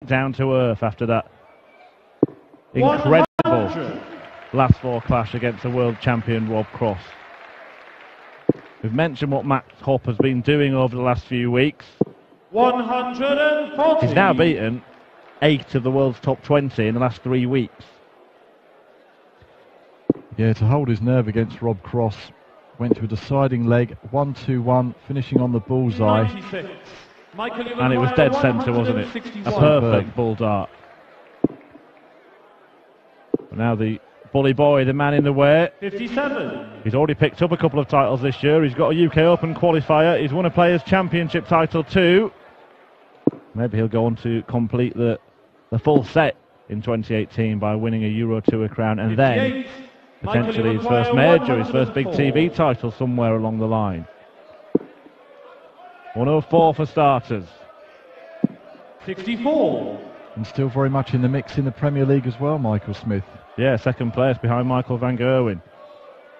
down to earth after that incredible 100. last four clash against the world champion Rob Cross. We've mentioned what Max Hopp has been doing over the last few weeks. 140. He's now beaten 8 of the world's top 20 in the last 3 weeks. Yeah, to hold his nerve against Rob Cross, went to a deciding leg, 1-2-1, finishing on the bullseye. 96. And it was dead centre, wasn't it? A perfect bull dart. But now the bully boy, the man in the way. 57. He's already picked up a couple of titles this year. He's got a UK Open qualifier. He's won a Players' Championship title too. Maybe he'll go on to complete the full set in 2018 by winning a Euro Tour crown and then potentially his first major, his first big TV title somewhere along the line. 104 for starters. 64. And still very much in the mix in the Premier League as well, Michael Smith. Yeah, second place behind Michael van Gerwen.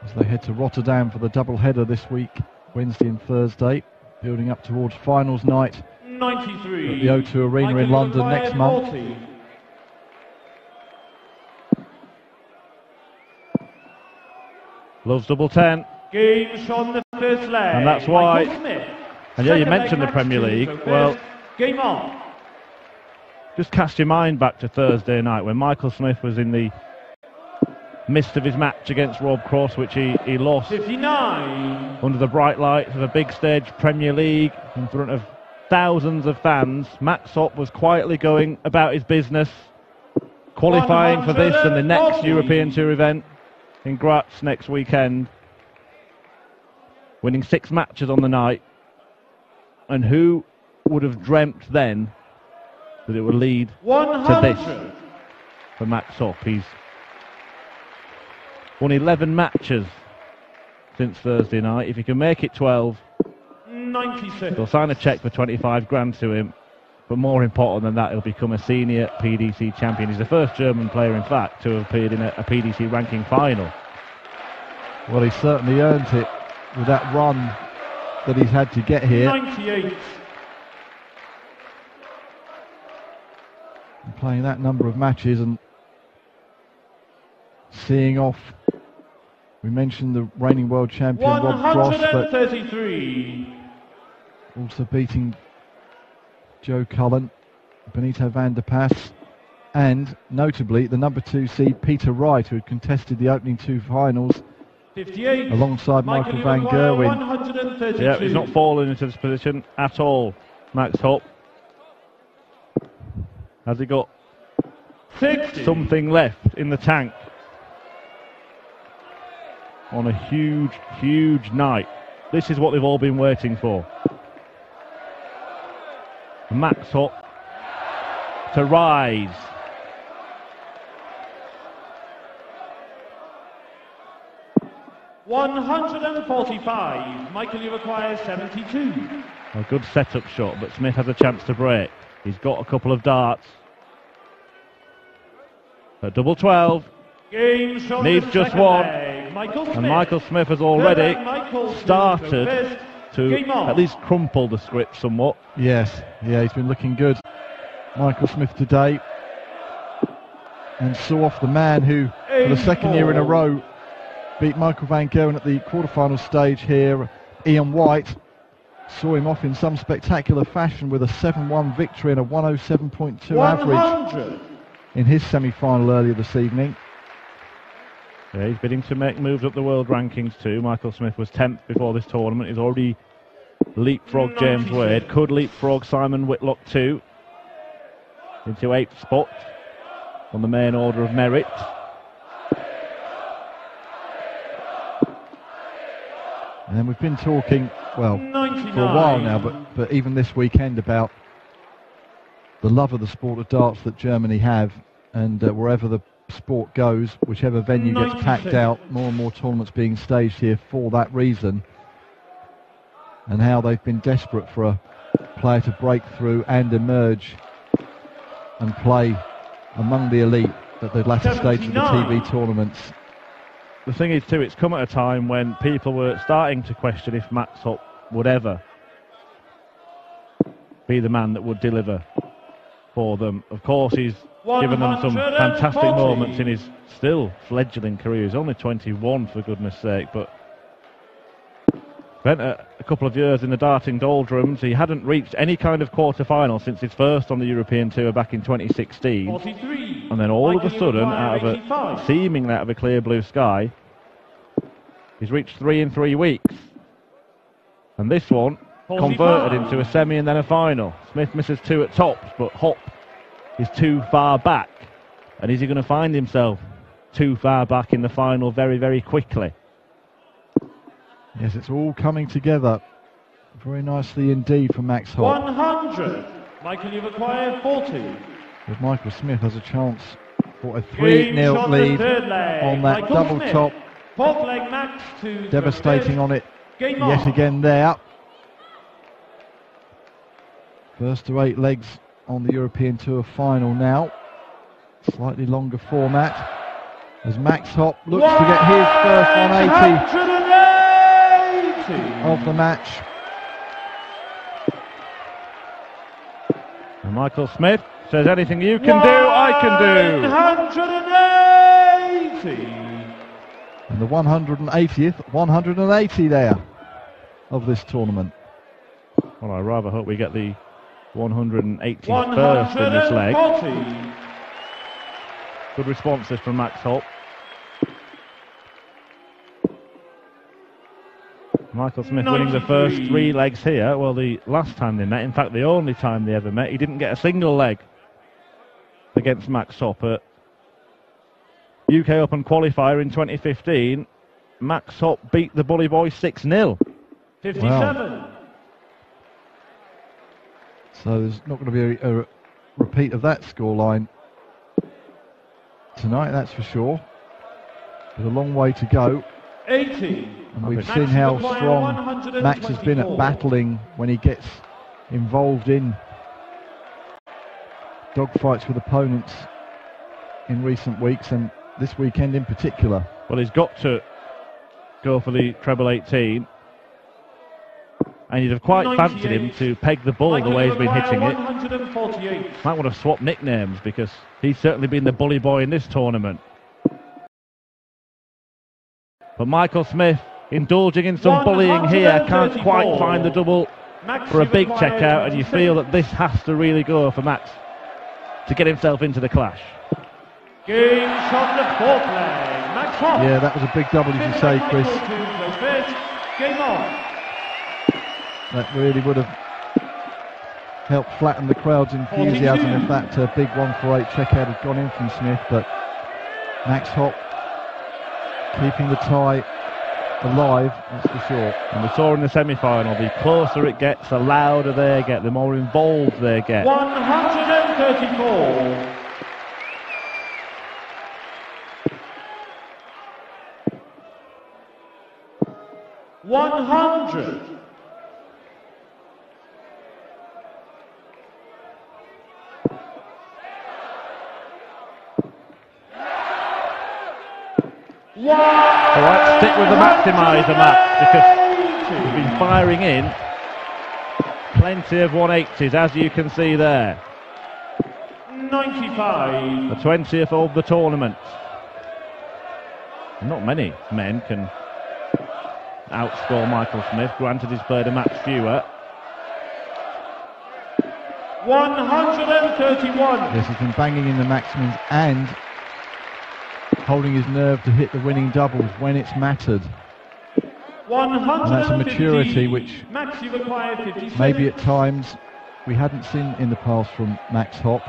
As they head to Rotterdam for the double-header this week, Wednesday and Thursday, building up towards finals night 93. at the O2 Arena in London next month. 40. Loves double 10. Game on the first leg. And that's why. Michael Smith. And yeah, you Second mentioned the leg Premier match League. two, so Well, first game on. just cast your mind back to Thursday night when Michael Smith was in the midst of his match against Rob Cross, which he lost 59. under the bright lights of a big stage Premier League in front of thousands of fans. Max Hopp was quietly going about his business, qualifying for this and the next 140. European Tour event in Graz next weekend, winning 6 matches on the night. And who would have dreamt then that it would lead to 100. this for Max Hopp? He's won 11 matches since Thursday night. If he can make it 12, 96. they'll sign a cheque for 25 grand to him. But more important than that, he'll become a senior PDC champion. He's the first German player, in fact, to have appeared in a PDC ranking final. Well, he certainly earned it with that run that he's had to get here. 98. And playing that number of matches and seeing off. We mentioned the reigning world champion Rob Cross, but 133. also beating Joe Cullen, Benito van der Pas, and notably the number 2 seed Peter Wright, who had contested the opening 2 finals 58. alongside Michael van Gerwen. 132. Yeah, he's not fallen into this position at all, Max Hopp. Has he got 60. something left in the tank on a huge, huge night? This is what they've all been waiting for. Max Hopp to rise. $145. Michael, you require 72. A good setup shot, but Smith has a chance to break. He's got a couple of darts. At double 12, Game shown needs the just second one. leg. Michael Smith. And Michael Smith has already Michael Smith started goes first. to Game on. at least crumple the script somewhat. Yes, yeah, he's been looking good, Michael Smith, today. And saw off the man who, for the second year in a row, beat Michael van Gerwen at the quarterfinal stage here, Ian White. Saw him off in some spectacular fashion with a 7-1 victory and a 107.2 average 100. in his semi-final earlier this evening. Yeah, he's bidding to make moves up the world rankings too. Michael Smith was 10th before this tournament. He's already leapfrogged James Wade. Could leapfrog Simon Whitlock too into 8th spot on the main order of merit. And then we've been talking, well, 99. for a while now, but even this weekend about the love of the sport of darts that Germany have, and wherever the sport goes, whichever venue gets packed out, more and more tournaments being staged here for that reason, and how they've been desperate for a player to break through and emerge and play among the elite at the latter stages of the 79. TV tournaments. The thing is too, it's come at a time when people were starting to question if Max Hopp would ever be the man that would deliver for them. Of course, he's given them some fantastic 140. moments in his still fledgling career. He's only 21, for goodness sake, but spent a couple of years in the darting doldrums. He hadn't reached any kind of quarter-final since his first on the European Tour back in 2016. 43. And then all of a Michael sudden, Maguire, out of 85. seemingly out of a clear blue sky, he's reached 3 in 3 weeks. And this one 45. converted into a semi and then a final. Smith misses 2 at tops, but Hopp is too far back. And is he going to find himself too far back in the final very, very quickly? Yes, it's all coming together very nicely indeed for Max Hopp. 100. Michael, you've acquired 40. But Michael Smith has a chance for a Game 3-0 shot, lead the third leg. on that Michael double Smith. top. Fourth leg Max to Devastating on it Game yet on. again there. First to 8 legs on the European Tour final now. Slightly longer format as Max Hopp looks to get his first 180 180 of the match. And Michael Smith says, anything you can do, I can do. 180. And the 180th, 180 there of this tournament. Well, I rather hope we get the 181st in this leg. 140. Good responses from Max Hopp. Michael Smith winning the first 3 legs here. Well, the last time they met, in fact the only time they ever met, he didn't get a single leg against Max Hopp at UK Open qualifier in 2015. Max Hopp beat the Bully Boy 6-0. 57. Wow. So there's not going to be a repeat of that scoreline tonight, that's for sure. There's a long way to go. 80. And we've Max seen how Maguire, strong 124. Max has been at battling when he gets involved in dogfights with opponents in recent weeks, and this weekend in particular. Well, he's got to go for the treble 18. And you'd have quite 98. fancied him to peg the ball the way he's been hitting it. 148. Might want to swap nicknames because he's certainly been the bully boy in this tournament. But Michael Smith indulging in some bullying here, can't quite find the double Max, for a you've big acquired checkout, and you 26. feel that this has to really go for Max to get himself into the clash. Game shot the fourth leg. Max Hopp. Yeah, that was a big double, as you say, Chris. Game on. That really would have helped flatten the crowd's enthusiasm if that big 148 checkout had gone in from Smith, but Max Hopp keeping the tie alive, that's for sure. And we saw in the semi-final, the closer it gets, the louder they get, the more involved they get. 134. $100. All right, stick with the maximiser, Max, because he's been firing in plenty of 180s, as you can see there. 95. The 20th of the tournament. Not many men can outscore Michael Smith. Granted, he's played a match fewer. 131. Yes, he's been banging in the maximums and holding his nerve to hit the winning doubles when it's mattered. 150. And that's a maturity which Max, you've acquired 57. maybe at times we hadn't seen in the past from Max Hopp.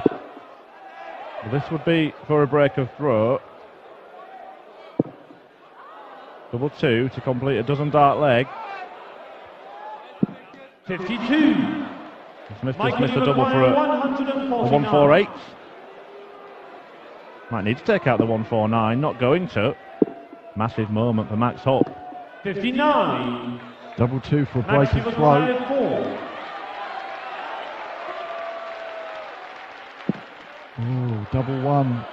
Well, this would be for a break of throw. Double 2 to complete a dozen dart leg. 52. Smith just Michael, missed a you've double for acquired a 149. 148. Might need to take out the 149, not going to. Massive moment for Max Hopp. 59. Double 2 for a Max, break you've of throw. acquired 4. Oh, double 1.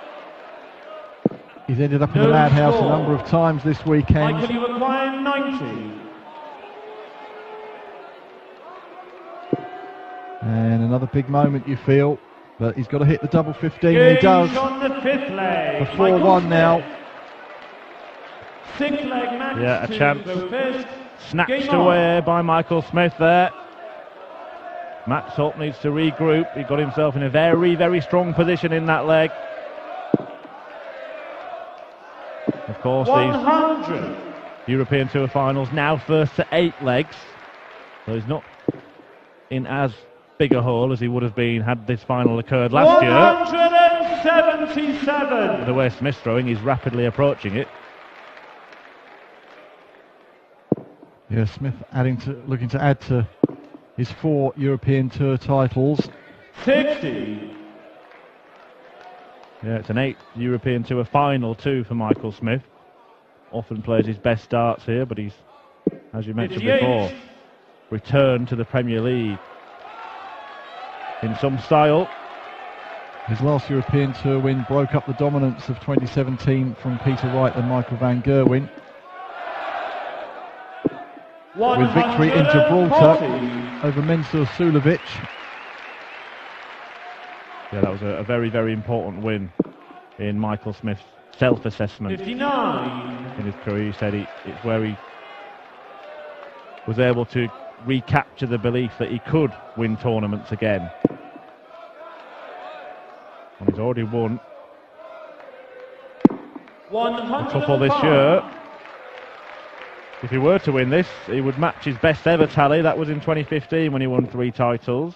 He's ended up in the No madhouse a score. number of times this weekend. Michael, you've acquired 90. And another big moment, you feel, But he's got to hit the double 15, and he does. On the fifth leg. For 4-1 now. Sixth leg match. Yeah, a chance snatched away by Michael Smith there. Max Hopp needs to regroup. He got himself in a very, very strong position in that leg. Of course, 100. these European Tour finals now first to 8 legs. So he's not in as big a hole as he would have been had this final occurred last year. 177. The way Smith's throwing, he's rapidly approaching it. Yeah, Smith looking to add to his 4 European Tour titles. 60. Yeah, it's an 8th European Tour final too for Michael Smith. Often plays his best starts here, but he's, as you mentioned 58. before, returned to the Premier League in some style. His last European Tour win broke up the dominance of 2017 from Peter Wright and Michael van Gerwen. With victory in Gibraltar over Mensur Suljovic. Yeah, that was a very, very important win in Michael Smith's self-assessment 59. in his career. He said it's where he was able to recapture the belief that he could win tournaments again. And he's already won a couple this year. If he were to win this, he would match his best ever tally. That was in 2015 when he won 3 titles.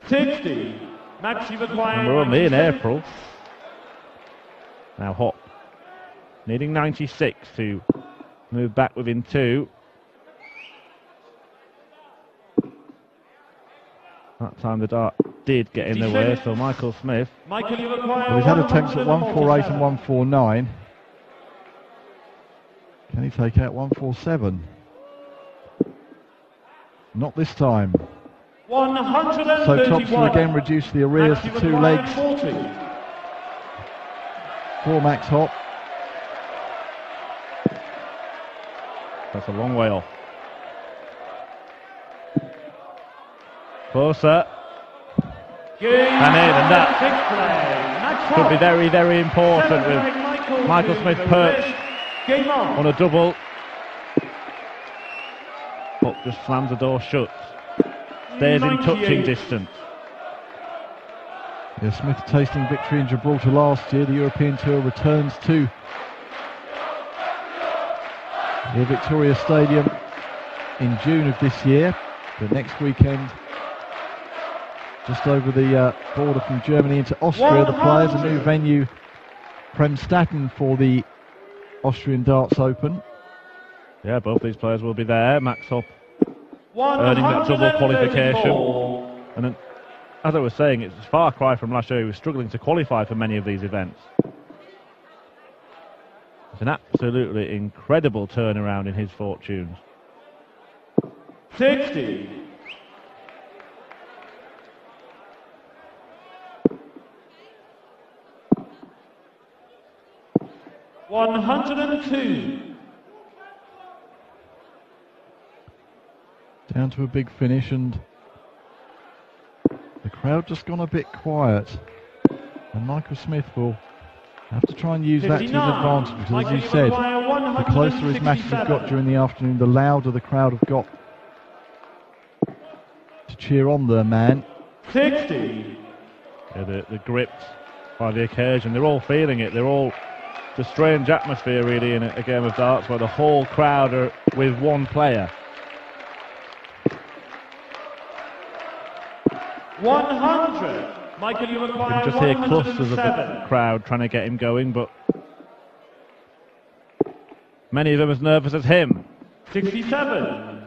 60. And we're only in April. Now Hopp needing 96 to move back within 2. That time the dart did get in the way, so Michael Smith. Well, he's had attempts at 148 and 149. Can he take out 147? Not this time. 131. So Thompson again reduced the arrears to 2 legs 40. for Max Hopp. That's a long way off. Closer. And that could be very, very important with Michael Smith perched on a double. Hopp just slams the door shut. Stays in touching distance. Yeah, Smith tasting victory in Gibraltar last year. The European Tour returns to the Victoria Stadium in June of this year. But next weekend, just over the border from Germany into Austria, the players, a new venue, Premstatten, for the Austrian Darts Open. Yeah, both these players will be there. Max Hopp earning that double qualification. And then, as I was saying, it's a far cry from last year. He was struggling to qualify for many of these events. It's an absolutely incredible turnaround in his fortunes. 60. $102. Down to a big finish, and the crowd just gone a bit quiet. And Michael Smith will have to try and use that to his advantage, because as you said, the closer his matches have got during the afternoon, the louder the crowd have got to cheer on their man. 60. Yeah, they're gripped by the occasion. They're all feeling it. They're all... It's a strange atmosphere, really, in a game of darts where the whole crowd are with one player. 100. Michael, you You require can just hear 107. clusters of the crowd trying to get him going, but many of them as nervous as him. 67.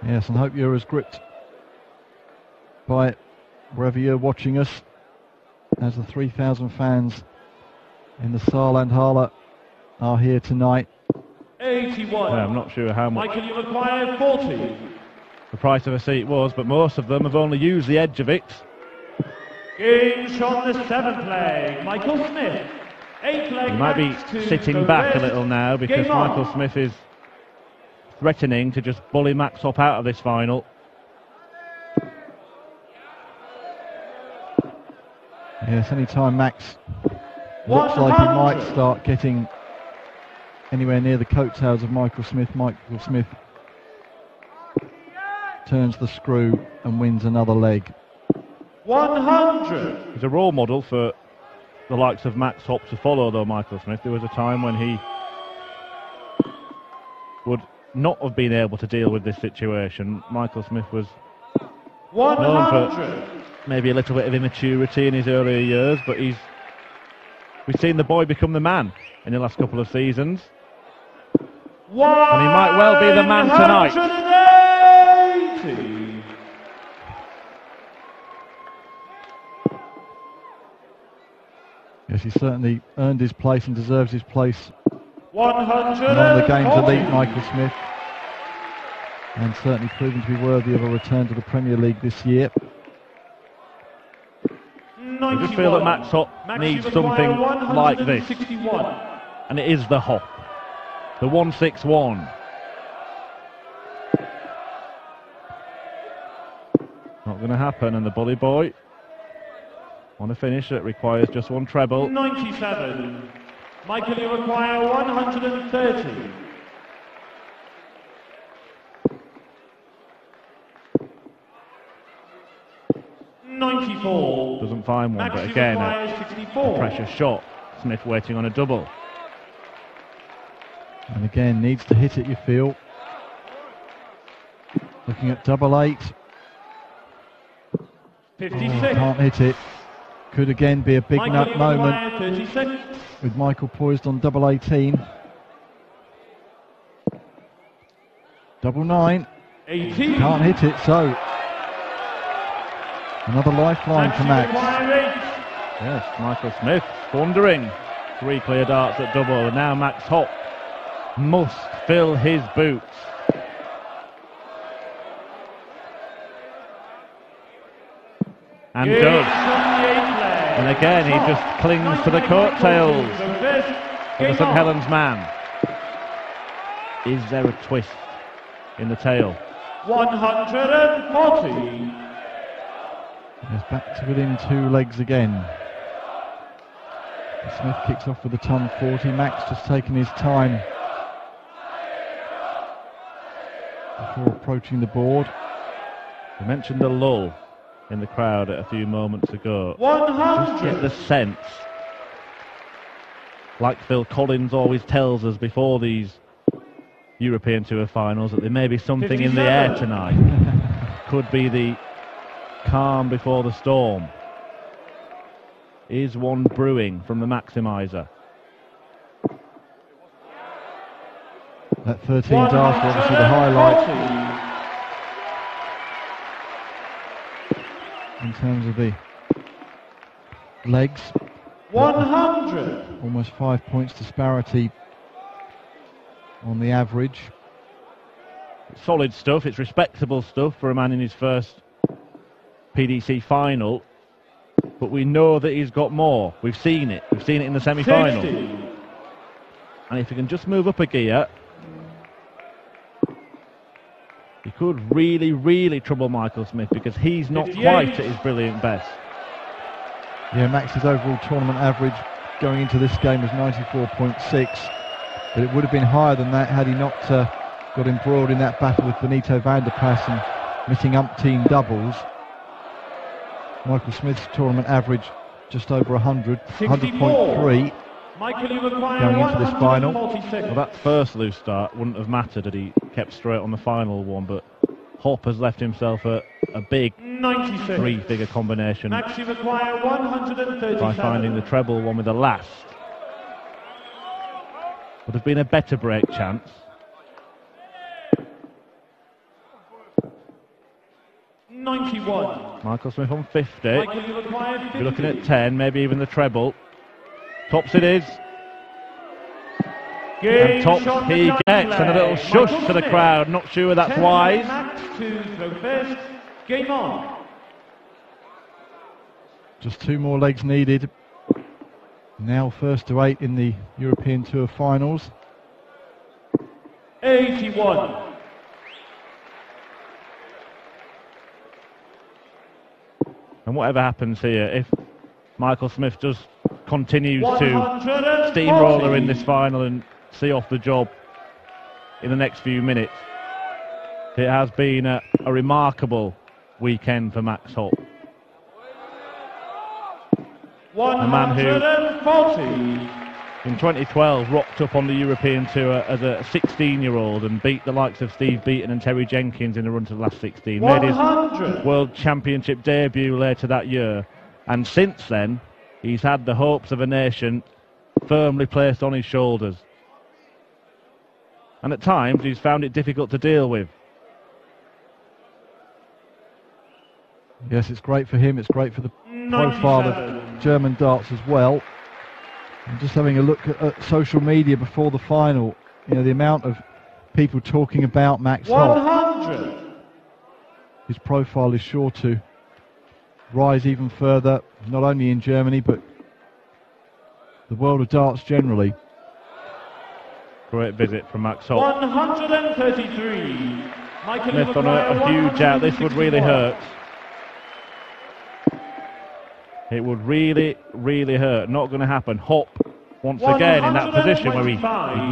Yes, and hope you're as gripped by wherever you're watching us as the 3,000 fans in the Saarlandhalle are here tonight. 81. Yeah, I'm not sure how much Michael, you require 40. the price of a seat was, but most of them have only used the edge of it. Game shot the 7th leg. Michael Smith. 8th leg. He might be match to sitting go back a first. little now because Game on. Michael Smith is threatening to just bully Max Hopp out of this final. Yes, any time Max looks like he might start getting anywhere near the coattails of Michael Smith turns the screw and wins another leg. 100. He's a role model for the likes of Max Hopp to follow, though, Michael Smith. There was a time when he would not have been able to deal with this situation. Michael Smith was 100. known for maybe a little bit of immaturity in his earlier years, but we've seen the boy become the man in the last couple of seasons. And he might well be the man tonight. 180. Yes, he certainly earned his place and deserves his place 140. among the game's elite, Michael Smith. And certainly proven to be worthy of a return to the Premier League this year. I just feel that Max Hopp needs something like this. And it is the Hopp. The 161. Not going to happen, and the bully boy want to finish. It requires just one treble. 97. Michael, you require 130. Doesn't find one, but again, a pressure shot. Smith waiting on a double. And again, needs to hit it, you feel. Looking at double 8. 56. Can't hit it. Could again be a big Michael, moment 36. with Michael poised on double 18. Double 9. 18. Can't hit it, so another lifeline for Max. Yes, Michael Smith squandering 3 clear darts at double, and now Max Hopp must fill his boots. And does. And again, he just clings to the coattails of the St Helens man. Is there a twist in the tail? 140. He's back to within 2 legs again. Smith kicks off with a ton 40. Max just taking his time before approaching the board. We mentioned the lull in the crowd a few moments ago. 100. Just get the sense, like Phil Collins always tells us before these European Tour finals, that there may be something in the air tonight. Could be the calm before the storm. Is one brewing from the Maximizer? That 13 darts were obviously the highlight in terms of the legs. 100. Almost 5 points disparity on the average. Solid stuff. It's respectable stuff for a man in his first PDC final. But we know that he's got more. We've seen it. We've seen it in the semi-final. 60. And if he can just move up a gear, he could really, really trouble Michael Smith, because he's not 58. quite at his brilliant best. Yeah, Max's overall tournament average going into this game was 94.6, but it would have been higher than that had he not got embroiled in that battle with Benito van der Pas and missing umpteen doubles. Michael Smith's tournament average just over 100, 100.3 Michael, you require going into this final. 146. Well, that first loose start wouldn't have mattered had he kept straight on the final one, but Hopp has left himself a big 96. 3-figure combination Max, you require 137. by finding the treble one with the last. Would have been a better break chance. Michael Smith on 50. Michael, you require 50. You're looking at 10, maybe even the treble. Tops it is. And tops he gets, and a little shush to the crowd. Not sure that's wise. Max to throw first. Game on. Just 2 more legs needed. Now first to 8 in the European Tour finals. 81. And whatever happens here, if Michael Smith just continues to steamroller in this final and see off the job in the next few minutes. It has been a remarkable weekend for Max Hopp. A man who in 2012 rocked up on the European Tour as a 16-year-old and beat the likes of Steve Beaton and Terry Jenkins in the run to the last 16. Made his World Championship debut later that year, and since then he's had the hopes of a nation firmly placed on his shoulders. And at times he's found it difficult to deal with. Yes, it's great for him, it's great for the profile of German darts as well. I'm just having a look at social media before the final. You know, the amount of people talking about Max Hopp. His profile is sure to rise even further, not only in Germany, but the world of darts generally. Great visit from Max Hopp. 133. Smith on a huge out. This would really hurt. It would really, really hurt. Not going to happen. Hopp, once again, in that position where he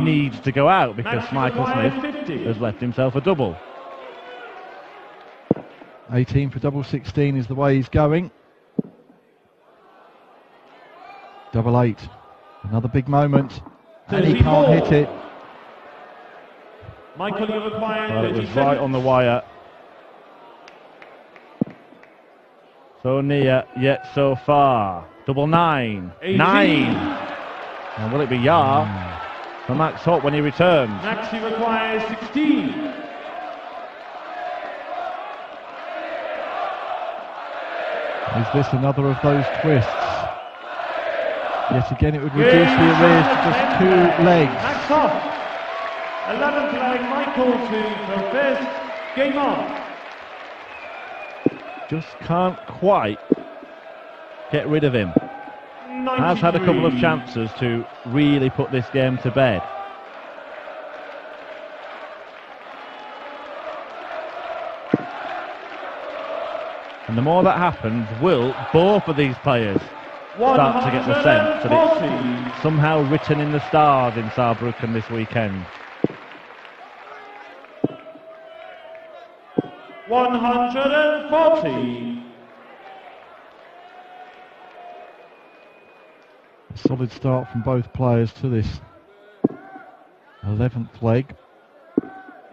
needs to go out because Michael Smith has left himself a double. 18 for double 16 is the way he's going. Double 8. Another big moment. And he can't hit it. Michael, you've acquired well, it was right on the wire. So near, yet so far. Double 9. 9. And will it be Yar for Max Hopp when he returns? Max, you acquire 16. Is this another of those twists? Yet again, it would reduce the arrears to just 2 legs. Max Hopp. 11th leg, Michael to throw first. Game on. Just can't quite get rid of him. 93. Has had a couple of chances to really put this game to bed. And the more that happens, will both of these players start to get the sense that it's somehow written in the stars in Saarbrücken this weekend. 140. A solid start from both players to this 11th leg.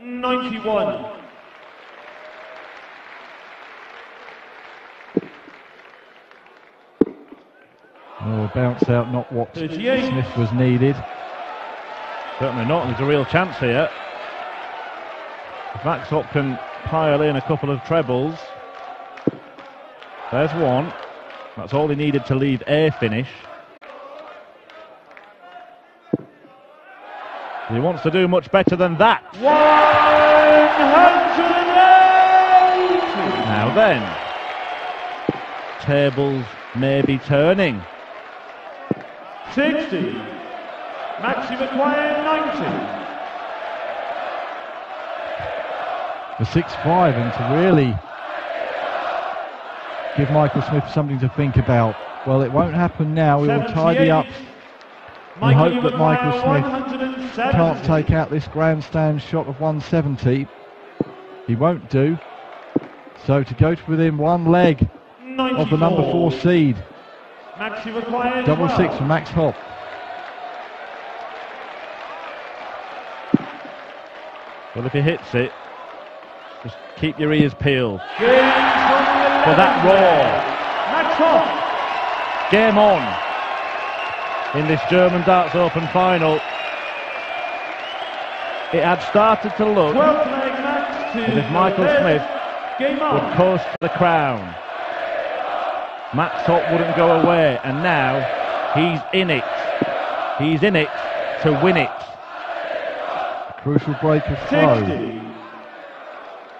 91. Oh, bounce out, not what 38. Smith was needed. Certainly not. There's a real chance here. If Max Hopp can pile in a couple of trebles. There's one. That's all he needed to leave a finish. He wants to do much better than that. 180. Now then, tables may be turning. 60. Max, you've acquired 90. For 6-5, and to really give Michael Smith something to think about. Well, it won't happen now. We will tidy up and hope that Michael Smith can't take out this grandstand shot of 170. He won't do. So to go to within 1 leg 94. of the number 4 seed. Max, you've acquired Double 6 for Max Hopp. Well, if he hits it, just keep your ears peeled for that roar. Max Hopp. Game on in this German Darts Open final. It had started to look 12th leg, Max, to as if Michael Smith Game on. would coast to the crown. Max Hopp wouldn't go away, and now he's in it. He's in it to win it. A crucial break of throw. 60.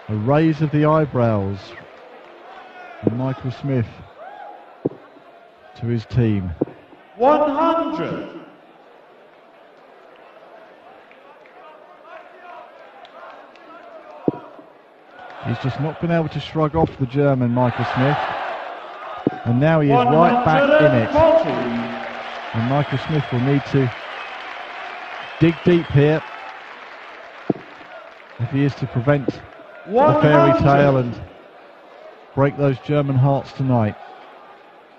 A raise of the eyebrows from Michael Smith to his team. 100. He's just not been able to shrug off the German, Michael Smith. And now he is right back in it. 140. And Michael Smith will need to dig deep here if he is to prevent the fairy tale and break those German hearts tonight.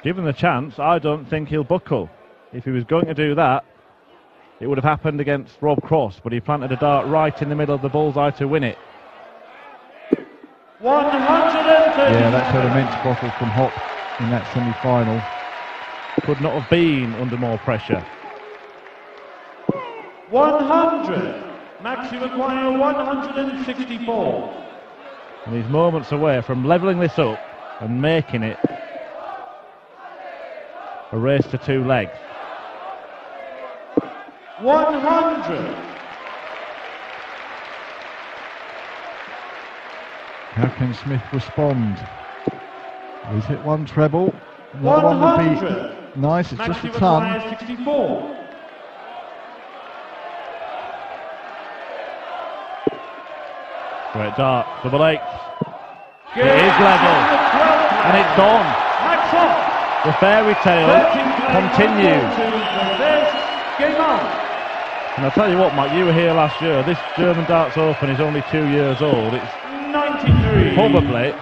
Given the chance, I don't think he'll buckle. If he was going to do that, it would have happened against Rob Cross, but he planted a dart right in the middle of the bullseye to win it. 130. Yeah, that's an immense bottle from Hopp in that semi-final. Could not have been under more pressure. 100. Max, you require 164. And he's moments away from levelling this up and making it a race to 2 legs. 100. How can Smith respond? He's hit one treble. That one would 100. be nice, it's Max, just you a ton. require 64. Great dart, double eights. It Game is level, on the 12th and leg. it's on. Max Hopp. The fairy tale 13 play, continues. 142. Game on. And I'll tell you what, Mike, you were here last year. This German Darts Open is only 2 years old. It's 93. probably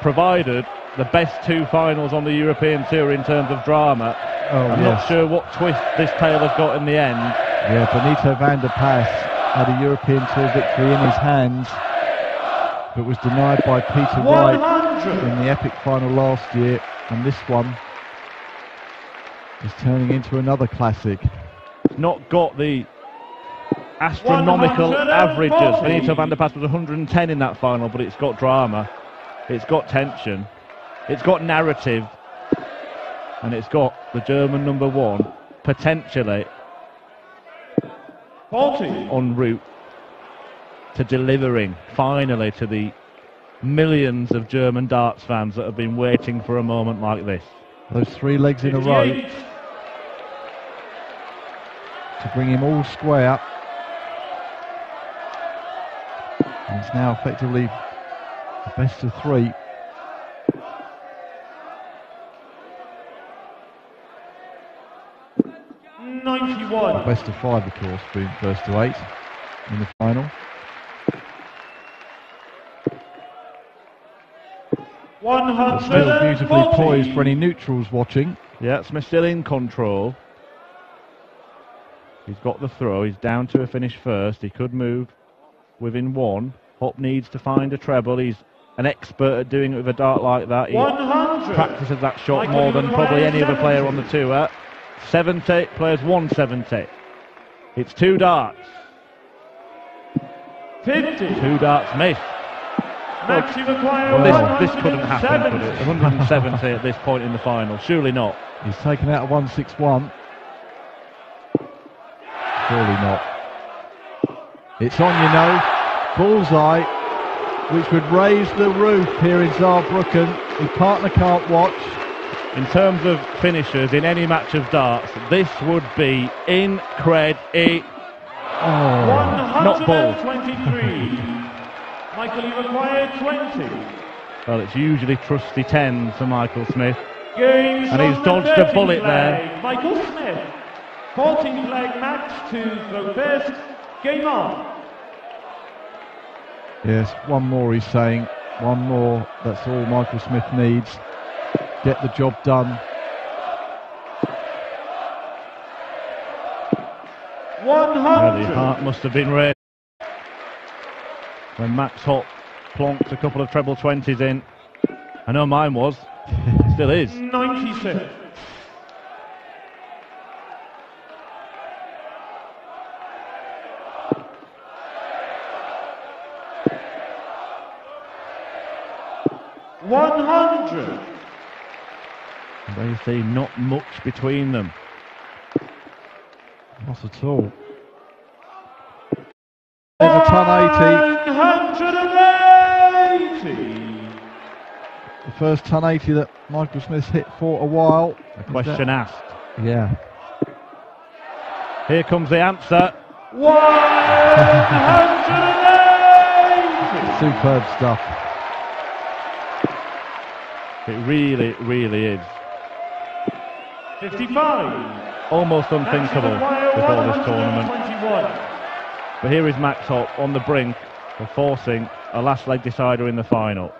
provided the best 2 finals on the European Tour in terms of drama. I'm not sure what twist this tale has got in the end. Yeah, Benito van der Pas had a European Tour victory in his hands, but was denied by Peter Wright 100. in the epic final last year, and this one is turning into another classic. Not got the astronomical 140. averages. Benito van der Pas was 110 in that final, but it's got drama, it's got tension, it's got narrative, and it's got the German number 1 potentially 40. en route to delivering finally to the millions of German darts fans that have been waiting for a moment like this. Those 3 legs in a row 58. to bring him all square. And it's now effectively the best of 3. The 91. best of 5, of course, being first to 8 in the final. 140. But still beautifully poised for any neutrals watching. Yeah, Smith still in control. He's got the throw, he's down to a finish first. He could move within 1. Hopp needs to find a treble. He's an expert at doing it with a dart like that. He 100. practices that shot Michael, more you than require probably any other 70. player on the tour. 70, players 170. It's 2 darts. 50. 2 darts missed. Max, you require Well, This couldn't happen, could it? 170. 170 at this point in the final. Surely not. He's taken out a 161. Surely not. It's on, you know. Bullseye, which would raise the roof here in Saarbrücken. His partner can't watch. In terms of finishers in any match of darts, this would be incredible. Oh, Not ball. 123. Michael, you require 20. Well, it's usually trusty 10 for Michael Smith. Games And he's on dodged the a bullet 13th there. leg. Michael Smith. 14th leg, Max to throw first. Game on. yes, one more he's saying. One more, that's all Michael Smith needs. Get the job done. 100. The heart must have been raised when Max Hopp plonked a couple of treble 20s in. I know mine was. Still is. 96. $100. They say not much between them. Not at all. There's a ton 80. 180. The first ton 80 that Michael Smith's hit for a while. A question asked. Yeah. Here comes the answer. 180. Superb stuff. It really, really is. 55. Almost unthinkable before this tournament. 121. But here is Max Hopp on the brink of forcing a last leg decider in the final.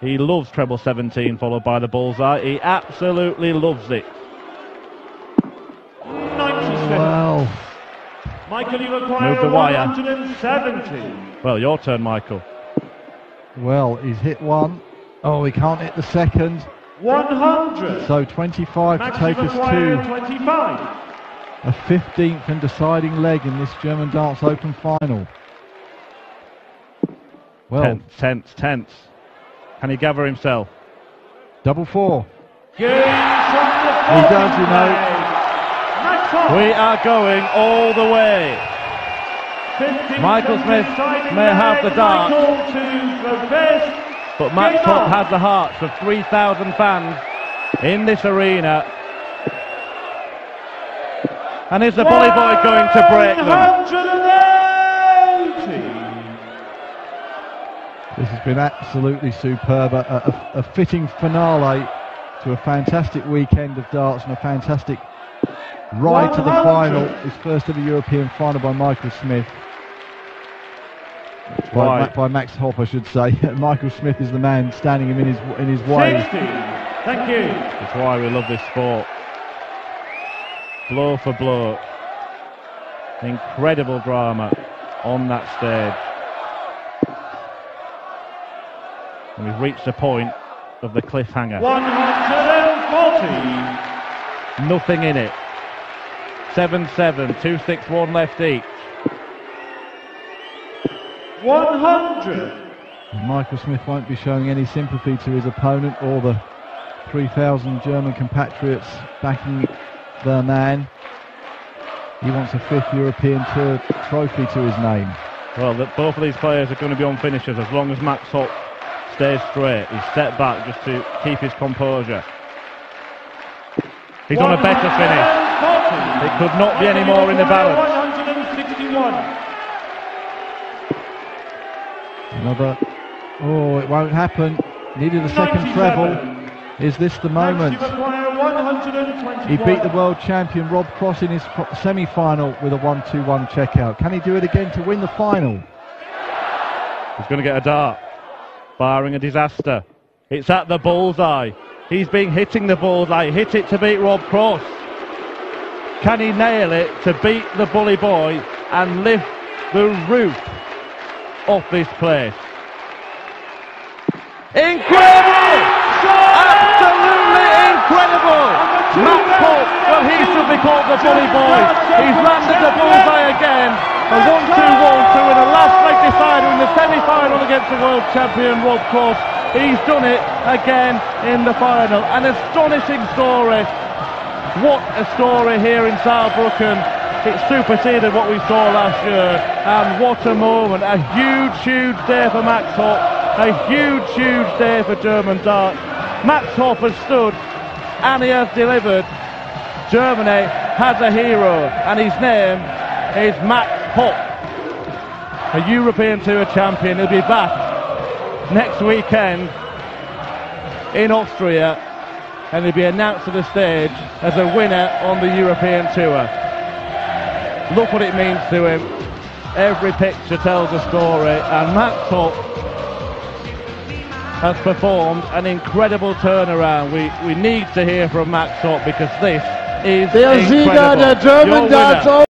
He loves treble 17 followed by the bullseye. He absolutely loves it. 96. Well, Michael, you acquire Move the wire. 170. Well, your turn, Michael. well, he's hit one. Oh, he can't hit the second. 100. So 25 Max, to take you us acquire to 25. a 15th and deciding leg in this German Darts Open final. Well, Tense. Can he gather himself? double four. Game from the He does, you know. Max Hopp. We are going all the way. 15th Michael Smith deciding may have the leg. dart. Michael to the best. But Max Game Hopp on. has the hearts of 3,000 fans in this arena. And is the bully boy going to break them? 180. This has been absolutely superb. A fitting finale to a fantastic weekend of darts and a fantastic ride to the 100. final. His first ever European final by Michael Smith. Right. By Max Hopp, I should say. Michael Smith is the man standing him in his way. 60. Thank you. That's why we love this sport. Blow for blow. Incredible drama on that stage. And we've reached the point of the cliffhanger. 140. Nothing in it. 7-7, 2-6-1 left each. 100. And Michael Smith won't be showing any sympathy to his opponent or the 3,000 German compatriots backing their man. He wants a 5th European Tour trophy to his name. Well, both of these players are going to be on finishers as long as Max Hopp stays straight. He's stepped back just to keep his composure. He's on a better finish. It could not be any more in the balance. 161. Another. Oh, it won't happen. Needed a second 97. treble. Is this the moment? Max, you acquire 121. He beat the world champion Rob Cross in his semi-final with a 1-2-1 checkout. Can he do it again to win the final? He's going to get a dart, barring a disaster. It's at the bullseye. He's been hitting the bullseye. Hit it to beat Rob Cross. Can he nail it to beat the bully boy and lift the roof off this place? Incredible! Absolutely incredible! Max Hopp, well, he should be called the bully boy. He's landed the bullseye again. A 1-2-1 to win a last leg decider in the semi-final against the world champion Rob Cross. He's done it again in the final. An astonishing story. What a story here in Saarbrücken. It superseded what we saw last year. And what a moment. A huge day for Max Hopp. A huge day for German darts. Max Hopp has stood and he has delivered. Germany has a hero and his name is Max Hopp, a European Tour champion. He'll be back next weekend in Austria and he'll be announced to the stage as a winner on the European Tour. Look what it means to him. Every picture tells a story, and Max Hopp has performed an incredible turnaround. We need to hear from Max Hopp because this is Der incredible. Sieger der German Your winner. Darts